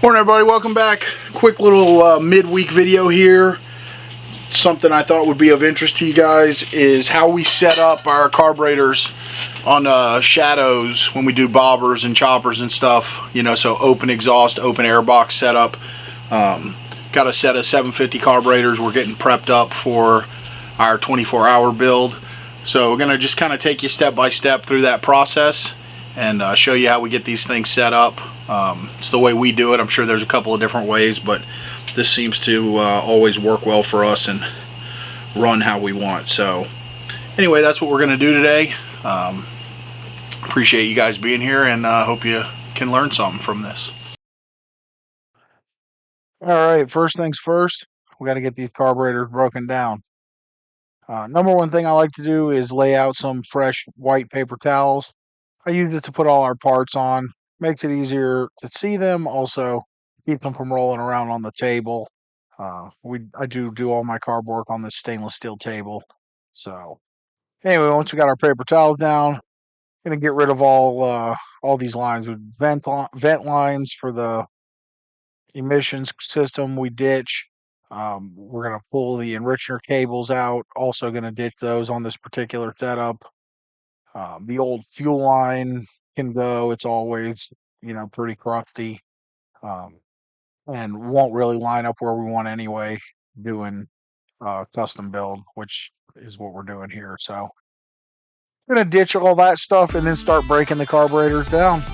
Morning everybody, welcome back. Quick little midweek video here. Something I thought would be of interest to you guys is how we set up our carburetors on shadows when we do bobbers and choppers and stuff. You know, so open exhaust, open air box setup. Got a set of 750 carburetors. We're getting prepped up for our 24-hour build. So we're going to just kind of take you step by step through that process and show you how we get these things set up. It's the way we do it. I'm sure there's a couple of different ways, but this seems to always work well for us and run how we want. So anyway, that's what we're going to do today. Appreciate you guys being here, and hope you can learn something from this. All right, first things first, we got to get these carburetors broken down. Number one thing I like to do is lay out some fresh white paper towels. I use it to put all our parts on. Makes it easier to see them. Also, keep them from rolling around on the table. I do all my carb work on this stainless steel table. So anyway, once we got our paper towels down, gonna get rid of all these lines with vent lines for the emissions system. We ditch. We're gonna pull the enricher cables out. Also gonna ditch those on this particular setup. The old fuel line can go. It's always, pretty crusty, and won't really line up where we want anyway, doing custom build, which is what we're doing here. So we're going to ditch all that stuff and then start breaking the carburetors down.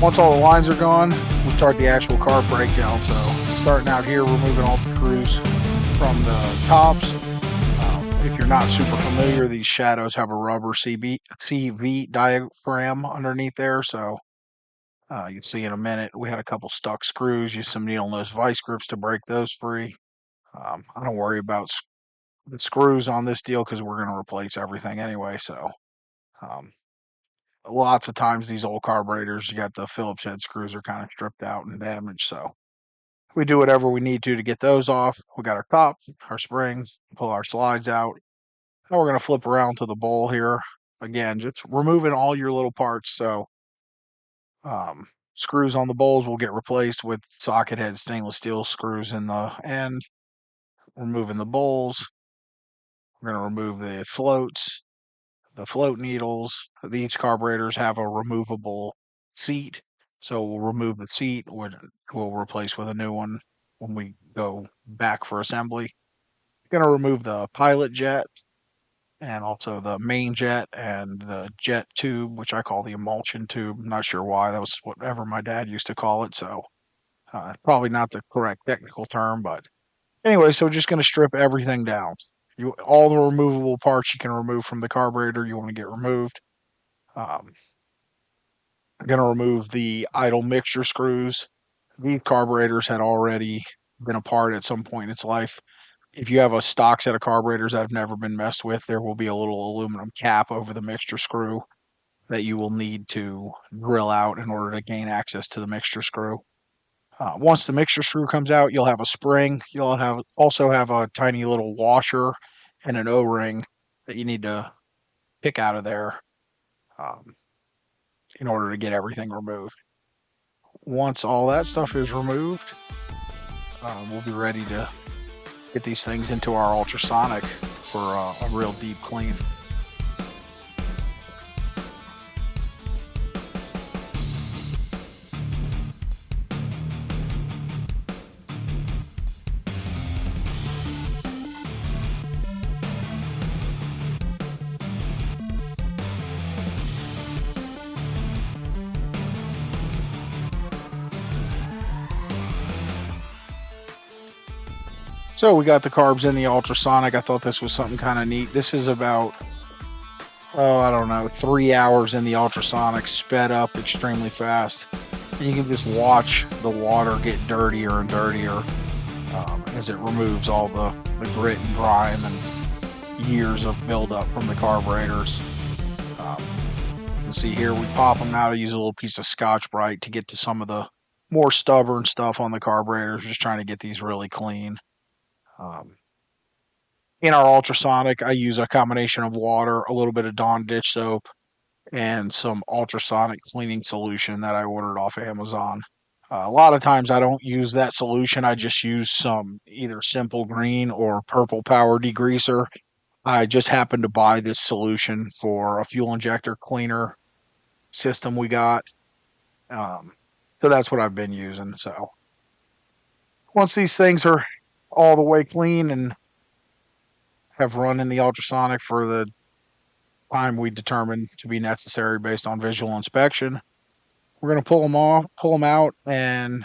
Once all the lines are gone, we start the actual carb breakdown. So starting out here, removing all the screws from the tops. If you're not super familiar, these shadows have a rubber CV diaphragm underneath there. So you'll see in a minute, we had a couple stuck screws. Use some needle nose vice grips to break those free. I don't worry about the screws on this deal because we're going to replace everything anyway. So um, lots of times these old carburetors, you got the Phillips head screws are kind of stripped out and damaged. So we do whatever we need to get those off. We got our top, our springs, pull our slides out. Now we're going to flip around to the bowl here. Again, just removing all your little parts. So screws on the bowls will get replaced with socket head stainless steel screws in the end. Removing the bowls. We're going to remove the floats, the float needles. These carburetors have a removable seat, so we'll remove the seat, which we'll replace with a new one when we go back for assembly. Going to remove the pilot jet and also the main jet and the jet tube, which I call the emulsion tube. I'm not sure why. That was whatever my dad used to call it, so probably not the correct technical term, but anyway, so just going to strip everything down. All the removable parts you can remove from the carburetor, you want to get removed. I'm going to remove the idle mixture screws. These carburetors had already been apart at some point in its life. If you have a stock set of carburetors that have never been messed with, there will be a little aluminum cap over the mixture screw that you will need to drill out in order to gain access to the mixture screw. Once the mixture screw comes out, you'll have a spring. You'll also have a tiny little washer and an O-ring that you need to pick out of there in order to get everything removed. Once all that stuff is removed, we'll be ready to get these things into our ultrasonic for a real deep clean. So we got the carbs in the ultrasonic. I thought this was something kind of neat. This is about, oh, I don't know, 3 hours in the ultrasonic, sped up extremely fast. And you can just watch the water get dirtier and dirtier as it removes all the grit and grime and years of buildup from the carburetors. You can see here we pop them out. I use a little piece of Scotch-Brite to get to some of the more stubborn stuff on the carburetors, just trying to get these really clean. Um, in our ultrasonic, I use a combination of water, a little bit of Dawn dish soap, and some ultrasonic cleaning solution that I ordered off of Amazon. A lot of times I don't use that solution. I just use some either simple green or purple power degreaser. I just happened to buy this solution for a fuel injector cleaner system we got. Um, so that's what I've been using. So once these things are all the way clean and have run in the ultrasonic for the time we determined to be necessary based on visual inspection, we're going to pull them out, and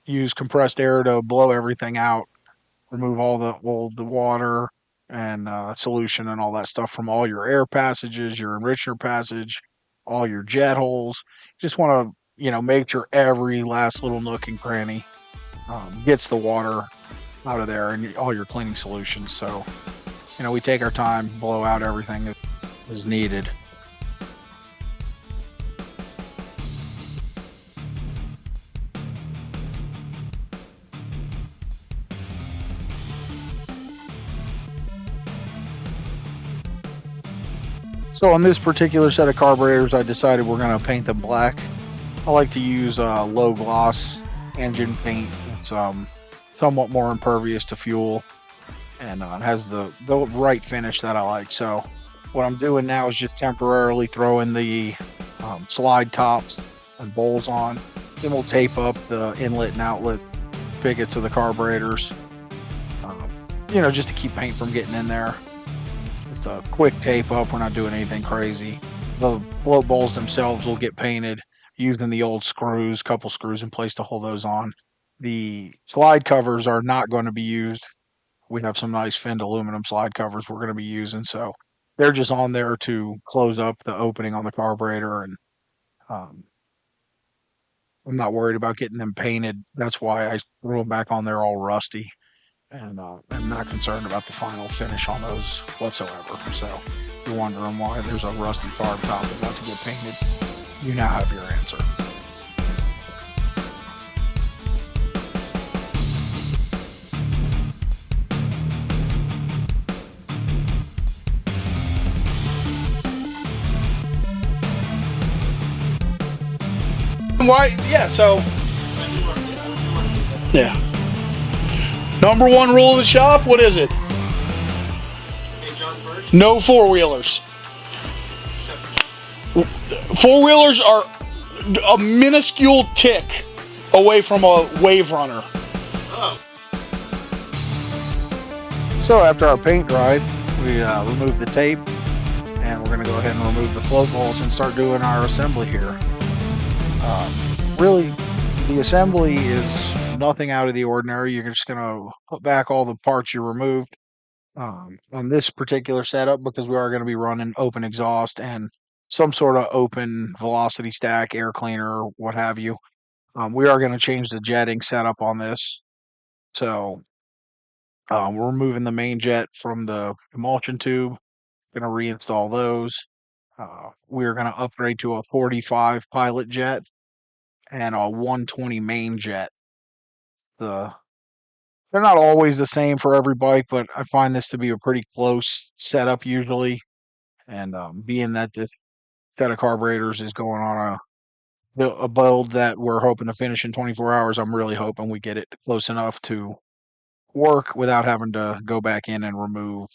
use compressed air to blow everything out, remove all the water and solution and all that stuff from all your air passages, your enricher passage, all your jet holes. Just want to, make sure every last little nook and cranny gets the water out of there and all your cleaning solutions. So, we take our time, blow out everything that is needed. So on this particular set of carburetors, I decided we're going to paint them black. I like to use low gloss engine paint. It's somewhat more impervious to fuel, and has the right finish that I like. So what I'm doing now is just temporarily throwing the slide tops and bowls on. Then we'll tape up the inlet and outlet spigots of the carburetors, just to keep paint from getting in there. Just a quick tape up. We're not doing anything crazy. The float bowls themselves will get painted using the old screws, couple screws in place to hold those on. The slide covers are not going to be used. We have some nice finned aluminum slide covers we're going to be using, so they're just on there to close up the opening on the carburetor, and um, I'm not worried about getting them painted. That's why I threw them back on there all rusty, and I'm not concerned about the final finish on those whatsoever. So if you're wondering why there's a rusty carb top about to get painted, you now have your answer. Why? Yeah. So. Yeah. Number one rule of the shop. What is it? No four-wheelers. Four-wheelers are a minuscule tick away from a wave runner. So after our paint dried, we removed the tape, and we're going to go ahead and remove the float bowls and start doing our assembly here. Really, the assembly is nothing out of the ordinary. You're just going to put back all the parts you removed. On this particular setup, because we are going to be running open exhaust and some sort of open velocity stack, air cleaner, what have you, we are going to change the jetting setup on this. So we're removing the main jet from the emulsion tube, going to reinstall those. We're going to upgrade to a 45 pilot jet and a 120 main jet. They're not always the same for every bike, but I find this to be a pretty close setup usually. And being that this set of carburetors is going on a build that we're hoping to finish in 24 hours, I'm really hoping we get it close enough to work without having to go back in and remove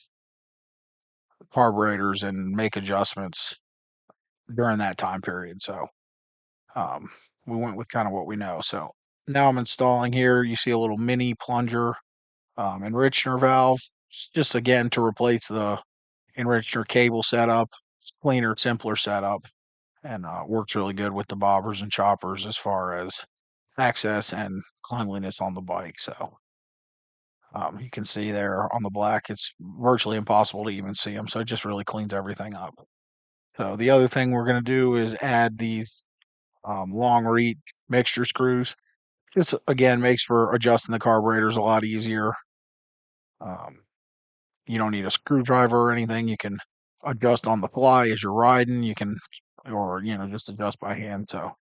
carburetors and make adjustments during that time period. So um, we went with kind of what we know. So now I'm installing here. You see a little mini plunger enricher valve, just again to replace the enricher cable setup. It's cleaner, simpler setup, and works really good with the bobbers and choppers as far as access and cleanliness on the bike. So You can see there on the black, it's virtually impossible to even see them. So it just really cleans everything up. So the other thing we're going to do is add these long reach mixture screws. This again makes for adjusting the carburetors a lot easier. Um, you don't need a screwdriver or anything. You can adjust on the fly as you're riding. You can, or just adjust by hand. So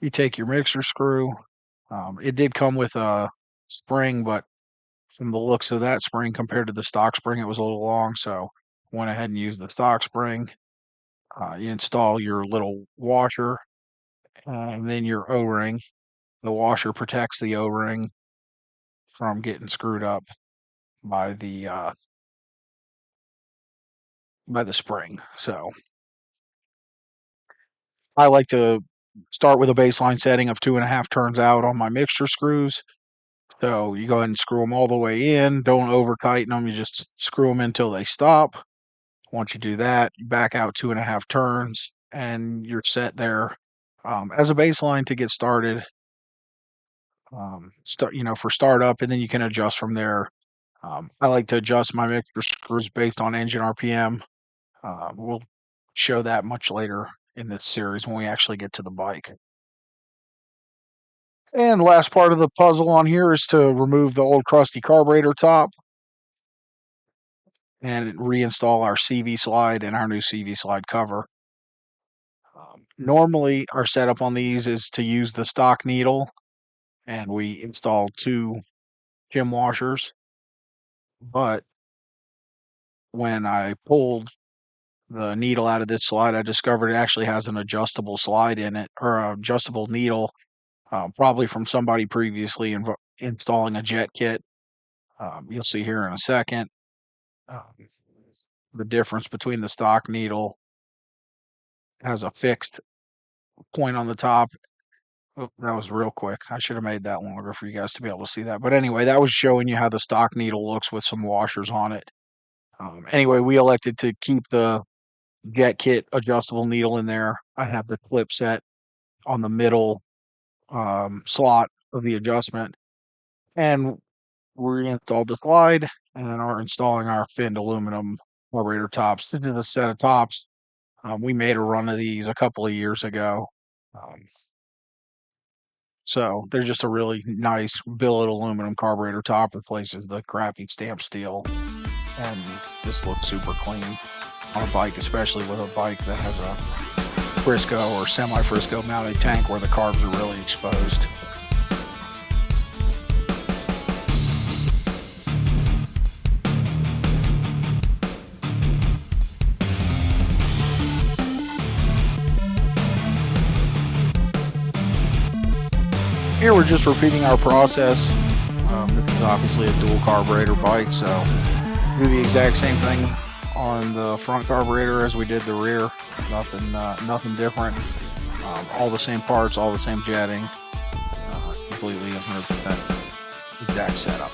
you take your mixer screw. It did come with a spring, but from the looks of that spring compared to the stock spring, it was a little long. So went ahead and used the stock spring. You install your little washer and then your O-ring. The washer protects the O-ring from getting screwed up by the spring. So I like to start with a baseline setting of 2.5 turns out on my mixture screws. So you go ahead and screw them all the way in. Don't over tighten them. You just screw them until they stop. Once you do that, you back out 2.5 turns and you're set there as a baseline to get started. For startup, and then you can adjust from there. I like to adjust my mixer screws based on engine RPM. We'll show that much later in this series when we actually get to the bike. And last part of the puzzle on here is to remove the old crusty carburetor top and reinstall our CV slide and our new CV slide cover. Normally, our setup on these is to use the stock needle, and we install 2 gym washers. But when I pulled the needle out of this slide, I discovered it actually has an adjustable slide in it, or an adjustable needle, probably from somebody previously installing a jet kit. You'll see here in a second the difference between the stock needle. Has a fixed point on the top. Oh, that was real quick. I should have made that longer for you guys to be able to see that. But anyway, that was showing you how the stock needle looks with some washers on it. Anyway, we elected to keep the jet kit adjustable needle in there. I have the clip set on the middle slot of the adjustment, and we installed the slide and are installing our finned aluminum carburetor tops. This is a set of tops. We made a run of these a couple of years ago. So they're just a really nice billet aluminum carburetor top, replaces the crappy stamped steel, and just looks super clean on a bike, especially with a bike that has a Frisco or semi-Frisco mounted tank where the carbs are really exposed. Here we're just repeating our process. This is obviously a dual carburetor bike, so do the exact same thing on the front carburetor as we did the rear. Nothing different. All the same parts, all the same jetting. Completely 100% exact setup.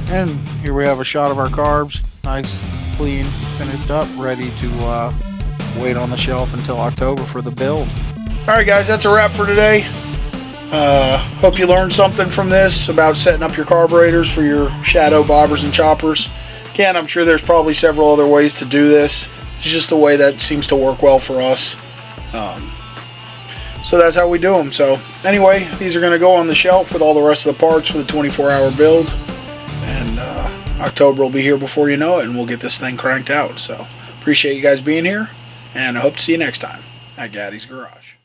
And here we have a shot of our carbs, nice, clean, finished up, ready to wait on the shelf until October for the build. Alright guys, that's a wrap for today. Hope you learned something from this about setting up your carburetors for your shadow bobbers and choppers. Again, I'm sure there's probably several other ways to do this. It's just the way that seems to work well for us. So that's how we do them. So anyway, these are going to go on the shelf with all the rest of the parts for the 24-hour build. And October will be here before you know it, and we'll get this thing cranked out. So appreciate you guys being here, and I hope to see you next time at Gatti's Garage.